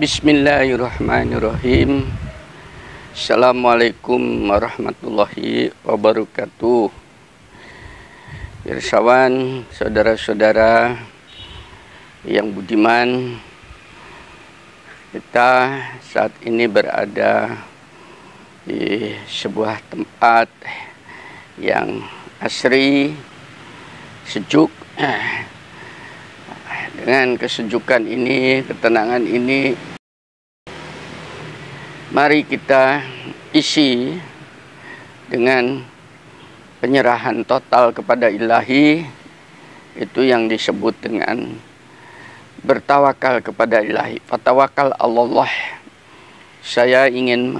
Bismillahirrahmanirrahim. Assalamualaikum warahmatullahi wabarakatuh. Pirsawan, saudara-saudara yang budiman, kita saat ini berada di sebuah tempat yang asri, sejuk. Dengan kesejukan ini, ketenangan ini, mari kita isi dengan penyerahan total kepada Ilahi. Itu yang disebut dengan bertawakal kepada Ilahi. Fatawakal Allah. Saya ingin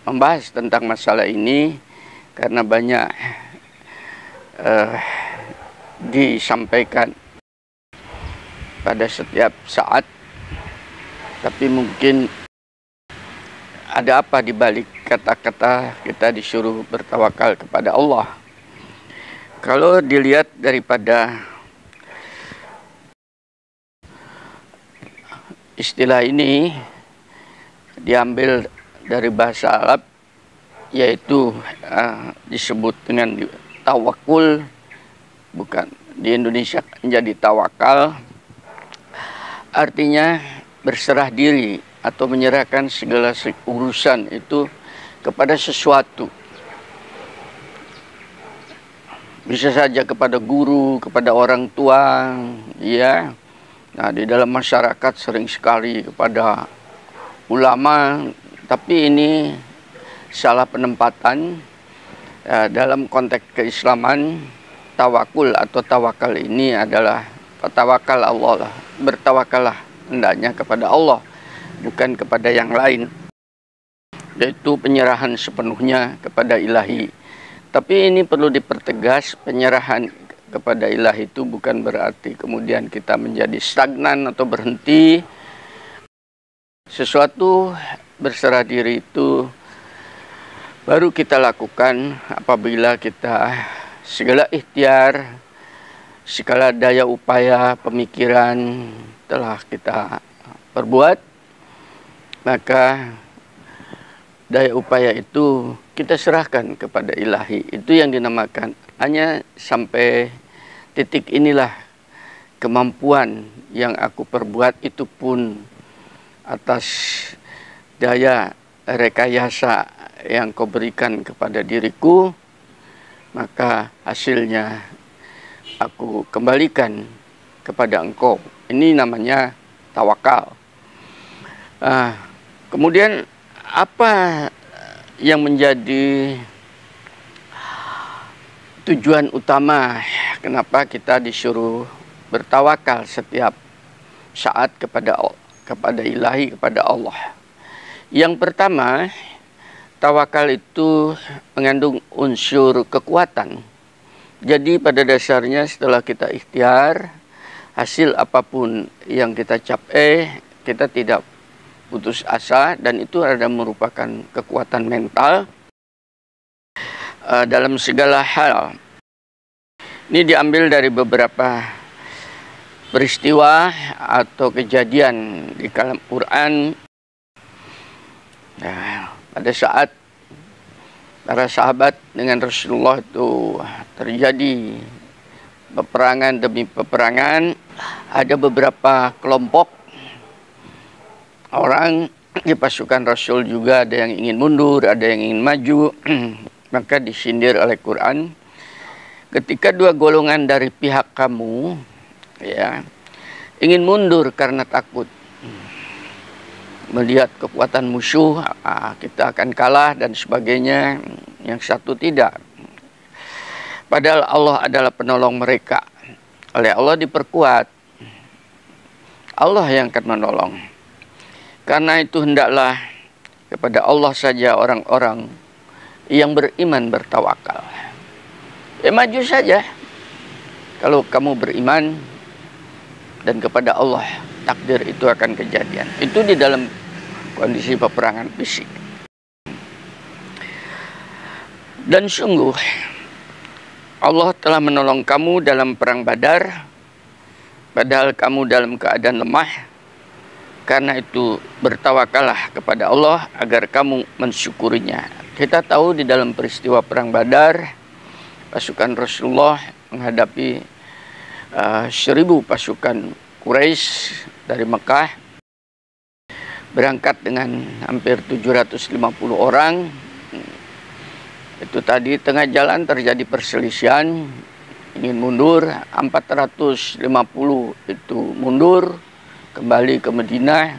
membahas tentang masalah ini karena banyak disampaikan pada setiap saat, tapi mungkin ada apa di balik kata-kata kita disuruh bertawakal kepada Allah. Kalau dilihat daripada istilah ini diambil dari bahasa Arab, yaitu disebut dengan tawakul, bukan di Indonesia menjadi tawakal. Artinya berserah diri atau menyerahkan segala urusan itu kepada sesuatu. Bisa saja kepada guru, kepada orang tua, ya. Nah, di dalam masyarakat sering sekali kepada ulama, tapi ini salah penempatan. Dalam konteks keislaman, tawakul atau tawakal ini adalah tawakal Allah lah. Bertawakallah hendaknya kepada Allah, bukan kepada yang lain, yaitu penyerahan sepenuhnya kepada Ilahi. Tapi ini perlu dipertegas, penyerahan kepada Ilahi itu bukan berarti kemudian kita menjadi stagnan atau berhenti. Sesuatu berserah diri itu baru kita lakukan apabila kita segala ikhtiar, segala daya upaya pemikiran telah kita perbuat, maka daya upaya itu kita serahkan kepada Ilahi. Itu yang dinamakan hanya sampai titik inilah kemampuan yang aku perbuat, itu pun atas daya rekayasa yang kau berikan kepada diriku, maka hasilnya aku kembalikan kepada engkau. Ini namanya tawakal. Kemudian apa yang menjadi tujuan utama kenapa kita disuruh bertawakal setiap saat kepada Ilahi, kepada Allah? Yang pertama, tawakal itu mengandung unsur kekuatan. Jadi pada dasarnya setelah kita ikhtiar, hasil apapun yang kita capai, kita tidak putus asa, dan itu ada merupakan kekuatan mental dalam segala hal. Ini diambil dari beberapa peristiwa atau kejadian di kalam Quran. Pada saat para sahabat dengan Rasulullah itu terjadi peperangan demi peperangan, ada beberapa kelompok orang di pasukan Rasul juga, ada yang ingin mundur, ada yang ingin maju. Maka disindir oleh Quran, ketika dua golongan dari pihak kamu ya ingin mundur karena takut melihat kekuatan musuh, kita akan kalah dan sebagainya, yang satu tidak. Padahal Allah adalah penolong mereka. Oleh Allah diperkuat. Allah yang akan menolong. Karena itu hendaklah kepada Allah saja orang-orang yang beriman bertawakal. Maju saja. Kalau kamu beriman dan kepada Allah, takdir itu akan kejadian. Itu di dalam kondisi peperangan fisik. Dan sungguh Allah telah menolong kamu dalam perang Badar, padahal kamu dalam keadaan lemah. Karena itu bertawakallah kepada Allah agar kamu mensyukurinya. Kita tahu di dalam peristiwa perang Badar, pasukan Rasulullah menghadapi 1000 pasukan Quraisy dari Mekah, berangkat dengan hampir 750 orang. Itu tadi tengah jalan terjadi perselisihan, ingin mundur, 450 itu mundur kembali ke Madinah,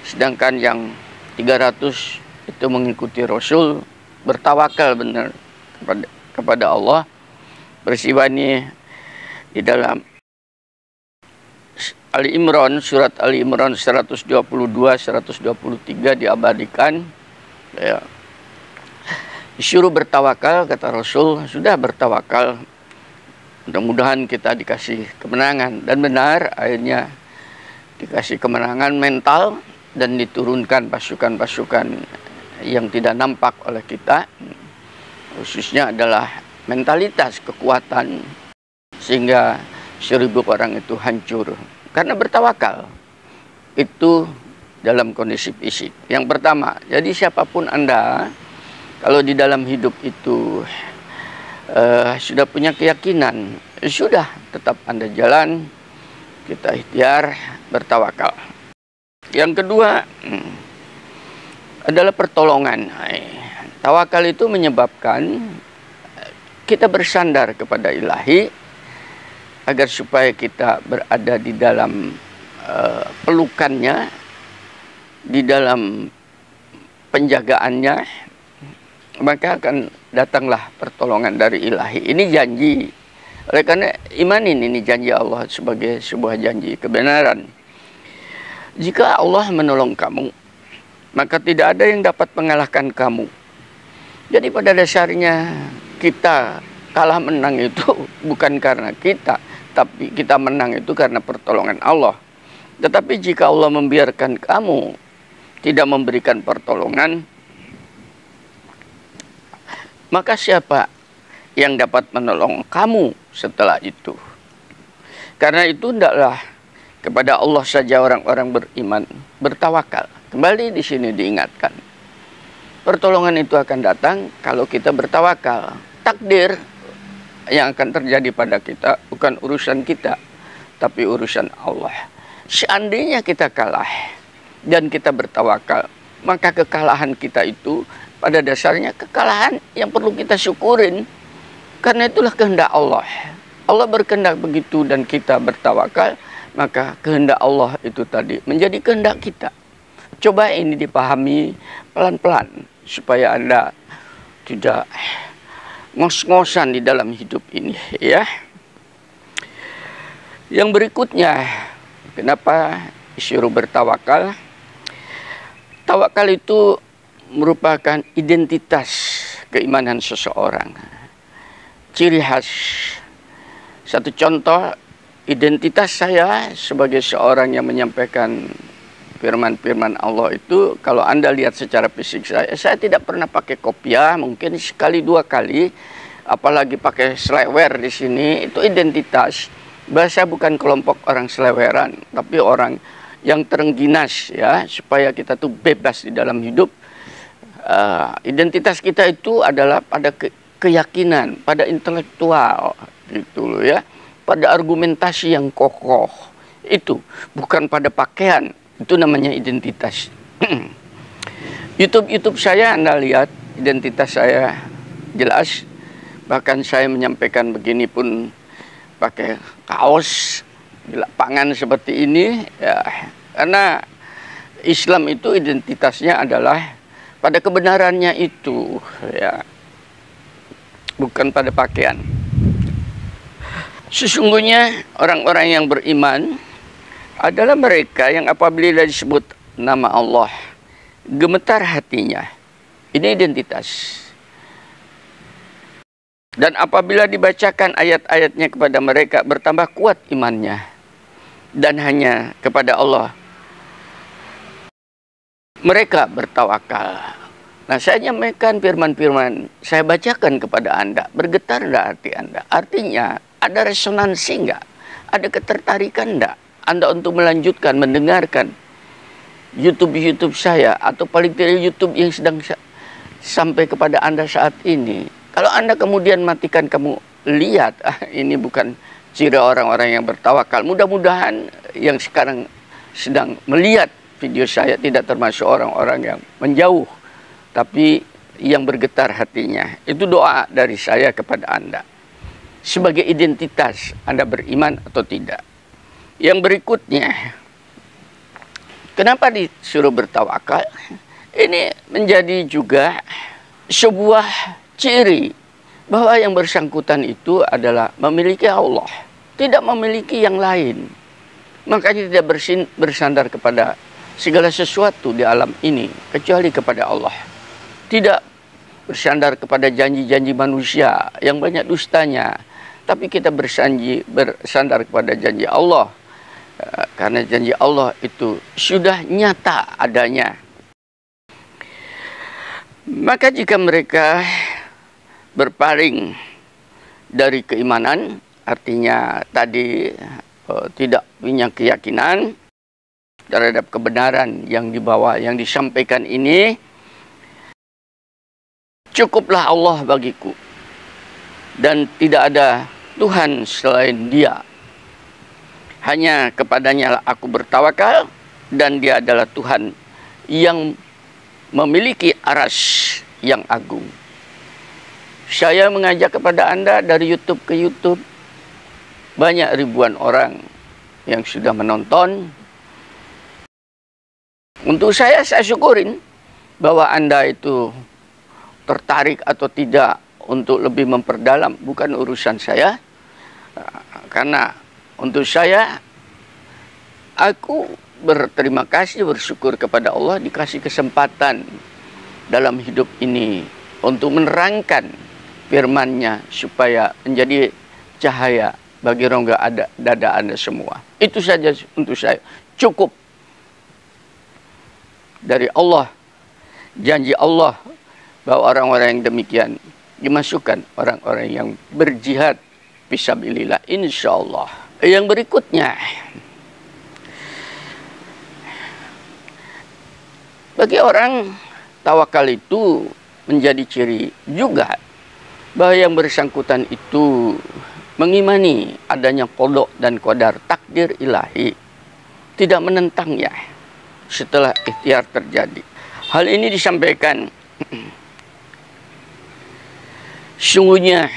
sedangkan yang 300 itu mengikuti Rasul, bertawakal benar kepada Allah. Peristiwa ini di dalam Ali Imran, surat Ali Imran 122, 123 diabadikan. Ya. Disuruh bertawakal, kata Rasul, sudah bertawakal. Mudah-mudahan kita dikasih kemenangan. Dan benar, akhirnya dikasih kemenangan mental dan diturunkan pasukan-pasukan yang tidak nampak oleh kita. Khususnya adalah mentalitas, kekuatan, sehingga 1000 orang itu hancur. Karena bertawakal itu dalam kondisi fisik. Yang pertama, jadi siapapun Anda, kalau di dalam hidup itu sudah punya keyakinan, sudah tetap Anda jalan, kita ikhtiar bertawakal. Yang kedua adalah pertolongan. Tawakal itu menyebabkan kita bersandar kepada Ilahi, agar supaya kita berada di dalam pelukannya, di dalam penjagaannya, maka akan datanglah pertolongan dari Ilahi. Ini janji. Oleh karena iman ini janji Allah sebagai sebuah janji kebenaran. Jika Allah menolong kamu, maka tidak ada yang dapat mengalahkan kamu. Jadi pada dasarnya kita kalah menang itu bukan karena kita, tapi kita menang itu karena pertolongan Allah. Tetapi jika Allah membiarkan kamu tidak memberikan pertolongan, maka siapa yang dapat menolong kamu setelah itu? Karena itu hendaklah kepada Allah saja orang-orang beriman bertawakal. Kembali di sini diingatkan, pertolongan itu akan datang kalau kita bertawakal. Takdir yang akan terjadi pada kita bukan urusan kita, tapi urusan Allah. Seandainya kita kalah dan kita bertawakal, maka kekalahan kita itu pada dasarnya kekalahan yang perlu kita syukurin. Karena itulah kehendak Allah. Allah berkehendak begitu dan kita bertawakal, maka kehendak Allah itu tadi menjadi kehendak kita. Coba ini dipahami pelan-pelan supaya Anda tidak ngos-ngosan di dalam hidup ini, ya. Yang berikutnya, kenapa disuruh bertawakal? Tawakal itu merupakan identitas keimanan seseorang. Ciri khas. Satu contoh, identitas saya sebagai seorang yang menyampaikan firman-firman Allah itu, kalau Anda lihat secara fisik saya tidak pernah pakai kopiah, mungkin sekali dua kali, apalagi pakai selewer di sini, itu identitas. Bahasa bukan kelompok orang seleweran, tapi orang yang terengginas, ya, supaya kita tuh bebas di dalam hidup. Identitas kita itu adalah pada keyakinan, pada intelektual, gitu loh, ya, pada argumentasi yang kokoh. Itu bukan pada pakaian. Itu namanya identitas. YouTube saya Anda lihat, identitas saya jelas. Bahkan saya menyampaikan begini pun pakai kaos di lapangan seperti ini, ya, karena Islam itu identitasnya adalah pada kebenarannya itu, ya, bukan pada pakaian. Sesungguhnya orang-orang yang beriman adalah mereka yang apabila disebut nama Allah, gemetar hatinya. Ini identitas. Dan apabila dibacakan ayat-ayatnya kepada mereka, bertambah kuat imannya. Dan hanya kepada Allah mereka bertawakal. Nah, saya nyampaikan firman-firman, saya bacakan kepada Anda, bergetar enggak hati Anda? Artinya, ada resonansi enggak? Ada ketertarikan enggak Anda untuk melanjutkan, mendengarkan? YouTube saya, atau paling tidak YouTube yang sedang sampai kepada Anda saat ini. Kalau Anda kemudian matikan, kamu lihat, ini bukan ciri orang-orang yang bertawakal. Mudah-mudahan yang sekarang sedang melihat video saya tidak termasuk orang-orang yang menjauh, tapi yang bergetar hatinya. Itu doa dari saya kepada Anda. Sebagai identitas, Anda beriman atau tidak. Yang berikutnya, kenapa disuruh bertawakal? Ini menjadi juga sebuah ciri bahwa yang bersangkutan itu adalah memiliki Allah, tidak memiliki yang lain. Makanya tidak bersandar kepada segala sesuatu di alam ini kecuali kepada Allah. Tidak bersandar kepada janji-janji manusia yang banyak dustanya, tapi kita bersandar kepada janji Allah. Karena janji Allah itu sudah nyata adanya. Maka jika mereka berpaling dari keimanan, artinya tadi tidak punya keyakinan terhadap kebenaran yang dibawa, yang disampaikan ini, cukuplah Allah bagiku dan tidak ada Tuhan selain Dia. Hanya kepadanya lah aku bertawakal, dan Dia adalah Tuhan yang memiliki arsy yang agung. Saya mengajak kepada Anda dari YouTube ke YouTube, banyak ribuan orang yang sudah menonton. Untuk saya syukurin bahwa Anda itu tertarik atau tidak untuk lebih memperdalam, bukan urusan saya. Karena untuk saya, aku berterima kasih, bersyukur kepada Allah dikasih kesempatan dalam hidup ini untuk menerangkan firman-Nya supaya menjadi cahaya bagi rongga dada Anda semua. Itu saja untuk saya. Cukup dari Allah, janji Allah bahwa orang-orang yang demikian dimasukkan orang-orang yang berjihad fisabilillah, insyaallah. Yang berikutnya, bagi orang tawakal itu menjadi ciri juga bahwa yang bersangkutan itu mengimani adanya qada dan qadar, takdir ilahi, tidak menentangnya setelah ikhtiar terjadi. Hal ini disampaikan, sungguhnya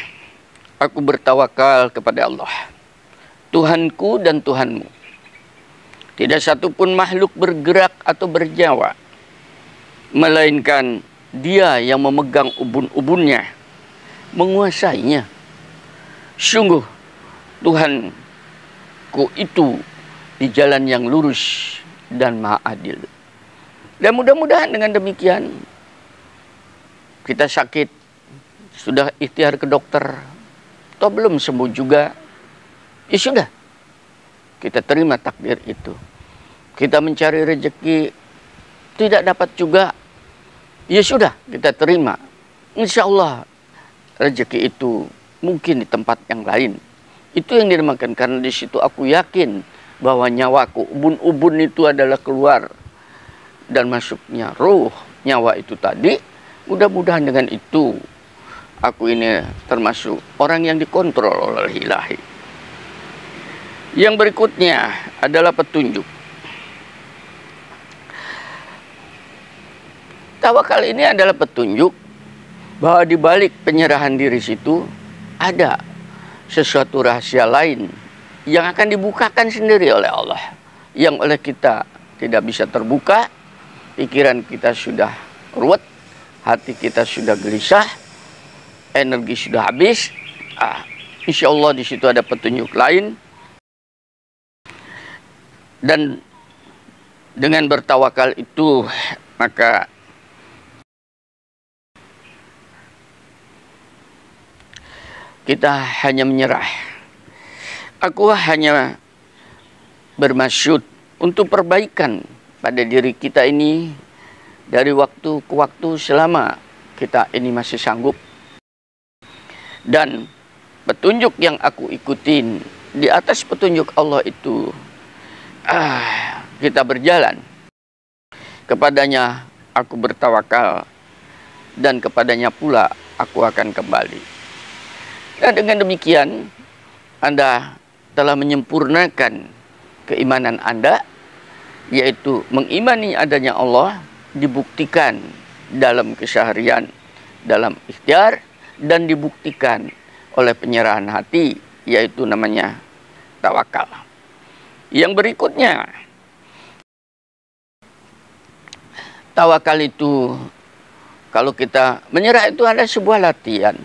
aku bertawakal kepada Allah, Tuhanku dan Tuhanmu. Tidak satupun makhluk bergerak atau bernyawa, melainkan Dia yang memegang ubun-ubunnya, menguasainya. Sungguh Tuhanku itu di jalan yang lurus dan maha adil. Dan mudah-mudahan dengan demikian, kita sakit, sudah ikhtiar ke dokter, atau belum sembuh juga, ya sudah, kita terima takdir itu. Kita mencari rezeki, tidak dapat juga, ya sudah, kita terima. Insya Allah rezeki itu mungkin di tempat yang lain. Itu yang dinamakan, karena di situ aku yakin bahwa nyawaku, ubun-ubun itu adalah keluar dan masuknya ruh nyawa itu tadi. Mudah-mudahan dengan itu aku ini termasuk orang yang dikontrol oleh ilahi. Yang berikutnya adalah petunjuk. Tawakal ini adalah petunjuk bahwa di balik penyerahan diri situ ada sesuatu rahasia lain yang akan dibukakan sendiri oleh Allah, yang oleh kita tidak bisa terbuka. Pikiran kita sudah ruwet, hati kita sudah gelisah, energi sudah habis. Insya Allah di situ ada petunjuk lain. Dan dengan bertawakal itu, maka kita hanya menyerah. Aku hanya bermaksud untuk perbaikan pada diri kita ini dari waktu ke waktu selama kita ini masih sanggup. Dan petunjuk yang aku ikutin, di atas petunjuk Allah itu kita berjalan. kepadanya aku bertawakal, dan kepadanya pula aku akan kembali. Dan dengan demikian, Anda telah menyempurnakan keimanan Anda, yaitu mengimani adanya Allah, dibuktikan dalam keseharian, dalam ikhtiar, dan dibuktikan oleh penyerahan hati, yaitu namanya tawakal. Yang berikutnya, tawakal itu, kalau kita menyerah, itu ada sebuah latihan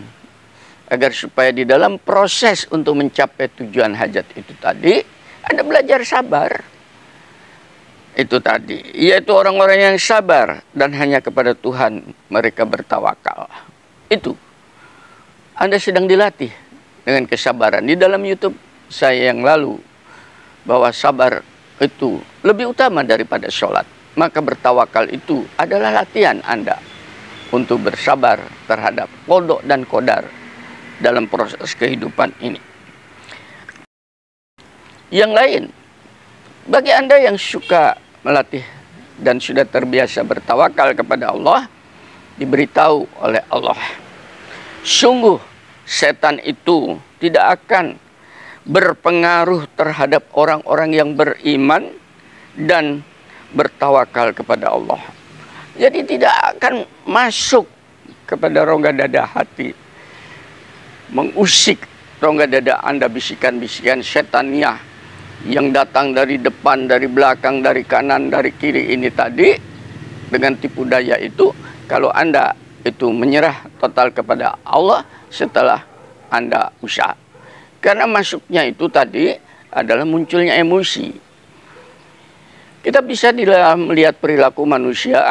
agar supaya di dalam proses untuk mencapai tujuan hajat itu tadi, Anda belajar sabar. Itu tadi, yaitu orang-orang yang sabar dan hanya kepada Tuhan mereka bertawakal. Itu Anda sedang dilatih dengan kesabaran. Di dalam YouTube saya yang lalu, bahwa sabar itu lebih utama daripada sholat. Maka bertawakal itu adalah latihan Anda untuk bersabar terhadap qada dan qadar dalam proses kehidupan ini. Yang lain, bagi Anda yang suka melatih dan sudah terbiasa bertawakal kepada Allah, diberitahu oleh Allah, sungguh setan itu tidak akan berpengaruh terhadap orang-orang yang beriman dan bertawakal kepada Allah. Jadi tidak akan masuk kepada rongga dada hati, mengusik rongga dada Anda bisikan-bisikan setaniah yang datang dari depan, dari belakang, dari kanan, dari kiri ini tadi, dengan tipu daya itu. Kalau Anda itu menyerah total kepada Allah setelah Anda usaha. Karena masuknya itu tadi adalah munculnya emosi. Kita bisa melihat perilaku manusia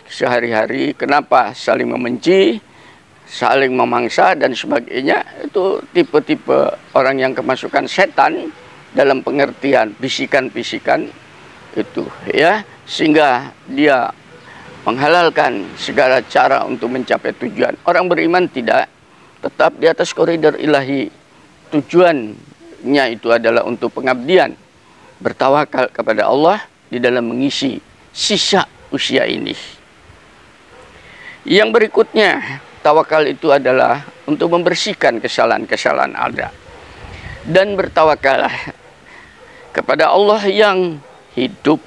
sehari-hari, kenapa saling membenci, saling memangsa dan sebagainya. Itu tipe-tipe orang yang kemasukan setan dalam pengertian bisikan-bisikan itu, ya, sehingga dia menghalalkan segala cara untuk mencapai tujuan. Orang beriman tidak, tetap di atas koridor ilahi. Tujuannya itu adalah untuk pengabdian, bertawakal kepada Allah di dalam mengisi sisa usia ini. Yang berikutnya, tawakal itu adalah untuk membersihkan kesalahan-kesalahan Anda. Dan bertawakallah kepada Allah yang hidup,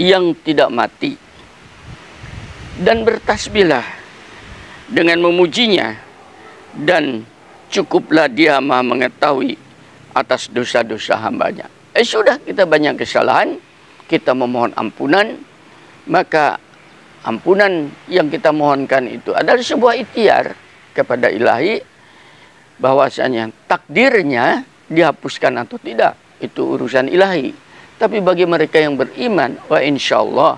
yang tidak mati. Dan bertasbihlah dengan memujinya, dan cukuplah dia maha mengetahui atas dosa-dosa hambanya. Sudah, kita banyak kesalahan, kita memohon ampunan, maka ampunan yang kita mohonkan itu adalah sebuah ikhtiar kepada ilahi, bahwasanya takdirnya dihapuskan atau tidak, itu urusan ilahi. Tapi bagi mereka yang beriman, wa insya Allah,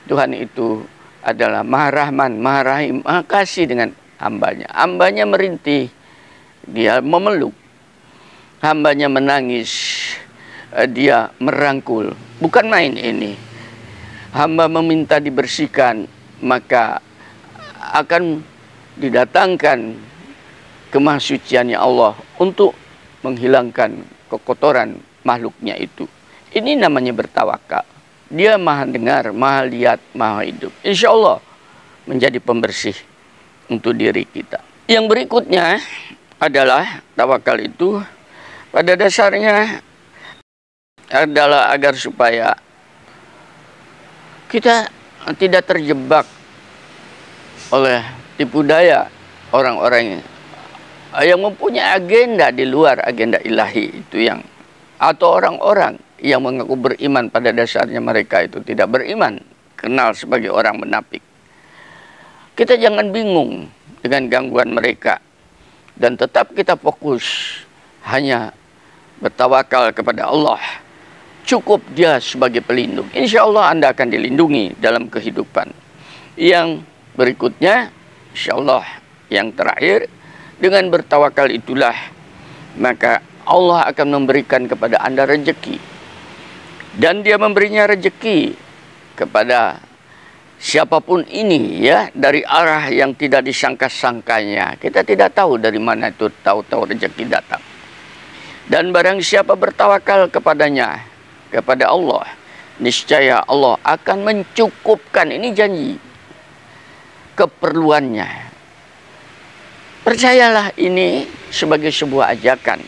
Tuhan itu adalah maha rahman, maha rahim, maha kasih dengan hambanya. Hambanya merintih, dia memeluk. Hambanya menangis, dia merangkul. Bukan main ini. Hamba meminta dibersihkan, maka akan didatangkan kemahsuciannya Allah untuk menghilangkan kekotoran makhluknya itu. Ini namanya bertawakal. Dia maha dengar, maha lihat, maha hidup. Insya Allah menjadi pembersih untuk diri kita. Yang berikutnya adalah tawakal itu pada dasarnya adalah agar supaya kita tidak terjebak oleh tipu daya orang-orang yang mempunyai agenda di luar agenda ilahi itu, yang atau orang-orang yang mengaku beriman pada dasarnya mereka itu tidak beriman, kenal sebagai orang munafik. Kita jangan bingung dengan gangguan mereka, dan tetap kita fokus hanya bertawakal kepada Allah. Cukup dia sebagai pelindung. Insya Allah Anda akan dilindungi dalam kehidupan. Yang berikutnya, insya Allah yang terakhir, dengan bertawakal itulah maka Allah akan memberikan kepada Anda rezeki. Dan dia memberinya rezeki kepada siapapun ini, ya, dari arah yang tidak disangka-sangkanya. Kita tidak tahu dari mana itu tahu-tahu rezeki datang. Dan barang siapa bertawakal kepadanya, kepada Allah, niscaya Allah akan mencukupkan, ini janji, keperluannya. Percayalah, ini sebagai sebuah ajakan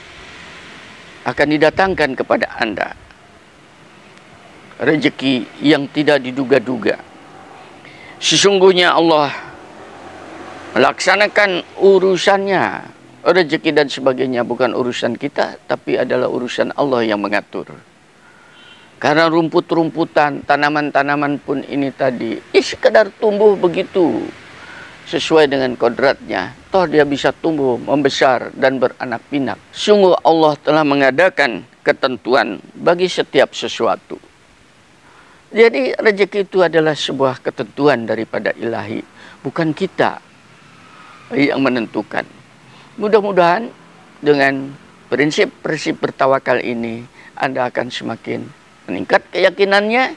akan didatangkan kepada Anda rezeki yang tidak diduga-duga. Sesungguhnya Allah melaksanakan urusannya. Rezeki dan sebagainya bukan urusan kita, tapi adalah urusan Allah yang mengatur. Karena rumput-rumputan, tanaman-tanaman pun ini tadi sekedar tumbuh begitu sesuai dengan kodratnya. Toh dia bisa tumbuh, membesar, dan beranak pinak. Sungguh Allah telah mengadakan ketentuan bagi setiap sesuatu. Jadi rezeki itu adalah sebuah ketentuan daripada ilahi, bukan kita yang menentukan. Mudah-mudahan dengan prinsip-prinsip bertawakal ini Anda akan semakin meningkat keyakinannya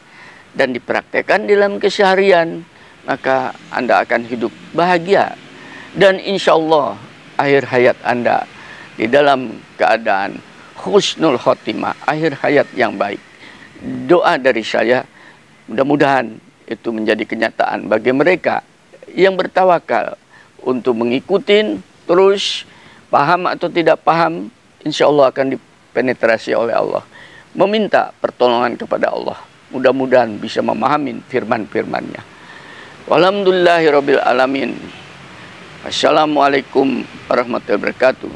dan dipraktekkan dalam keseharian, maka Anda akan hidup bahagia dan insya Allah akhir hayat Anda di dalam keadaan husnul khotimah, akhir hayat yang baik. Doa dari saya, mudah-mudahan itu menjadi kenyataan bagi mereka yang bertawakal untuk mengikuti terus, paham atau tidak paham, insya Allah akan dipenetrasi oleh Allah. Meminta pertolongan kepada Allah. Mudah-mudahan bisa memahami firman-firmannya. Walhamdulillahirabbil alamin. Assalamualaikum warahmatullahi wabarakatuh.